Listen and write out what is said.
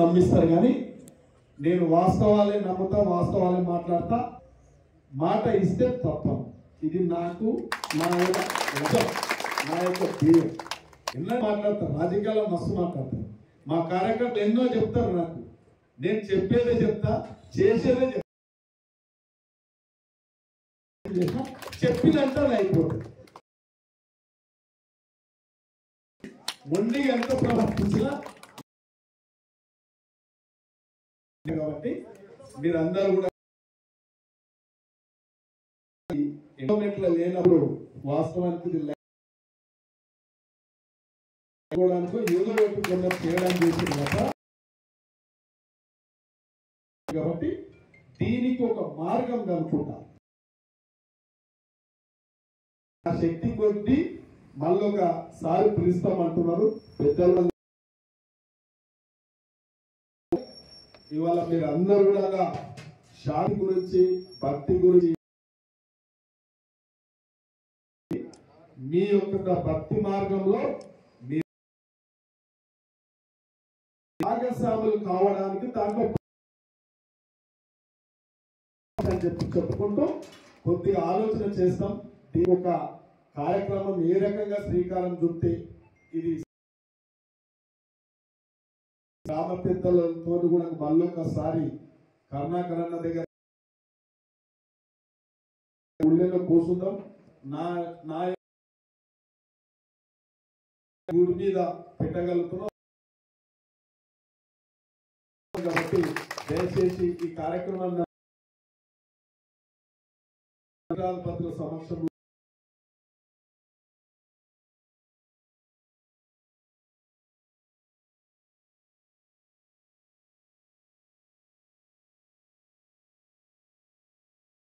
నమ్మిస్తారు కానీ నేను వాస్తవాలే నమ్ముతా, వాస్తవాలే మాట్లాడతా. మాట ఇస్తే తప్ప ఇది నాకు నా యొక్క ధ్యేయం. ఎన్నో మాట్లాడతారు, రాజకీయాల్లో మస్తు మాట్లాడతారు. మా కార్యకర్తలు ఎన్నో చెప్తారు నాకు. నేను చెప్పేదే చెప్తా, చేసేదే చెప్తా. చెప్పినంటే అయిపోతుంది. మొండిగా ఎంత ప్రవర్తించినా కాబట్టి మీరందరూ కూడా లేనప్పుడు వాస్తవానికి ఏదో వైపు కొందరు చేయడానికి చేసింది కాబట్టి దీనికి ఒక మార్గం కనుక్కుంటా. ఆ శక్తి కొద్ది మళ్ళీ ఒకసారి పిలుస్తామంటున్నారు పెద్దలు. ఇవాళ మీరు అందరూ కూడా శాంతి గురించి, భక్తి గురించి, మీ యొక్క భక్తి మార్గంలో మీ భాగస్వాములు కావడానికి దాంట్లో చెప్పుకుంటూ కొద్దిగా ఆలోచన చేస్తాం. దీని ఒక కార్యక్రమం ఏ రకంగా శ్రీకారం చుట్టి ఇది గ్రామ పెద్దలతో కూడా మళ్ళీ ఒకసారి కరుణాకరణ దగ్గర గుళ్ళలో కూర్చుందాం. నా గుడి మీద పెట్టగలుగుతున్నాం కాబట్టి దయచేసి ఈ కార్యక్రమాన్ని పత్రుల సమక్షంలో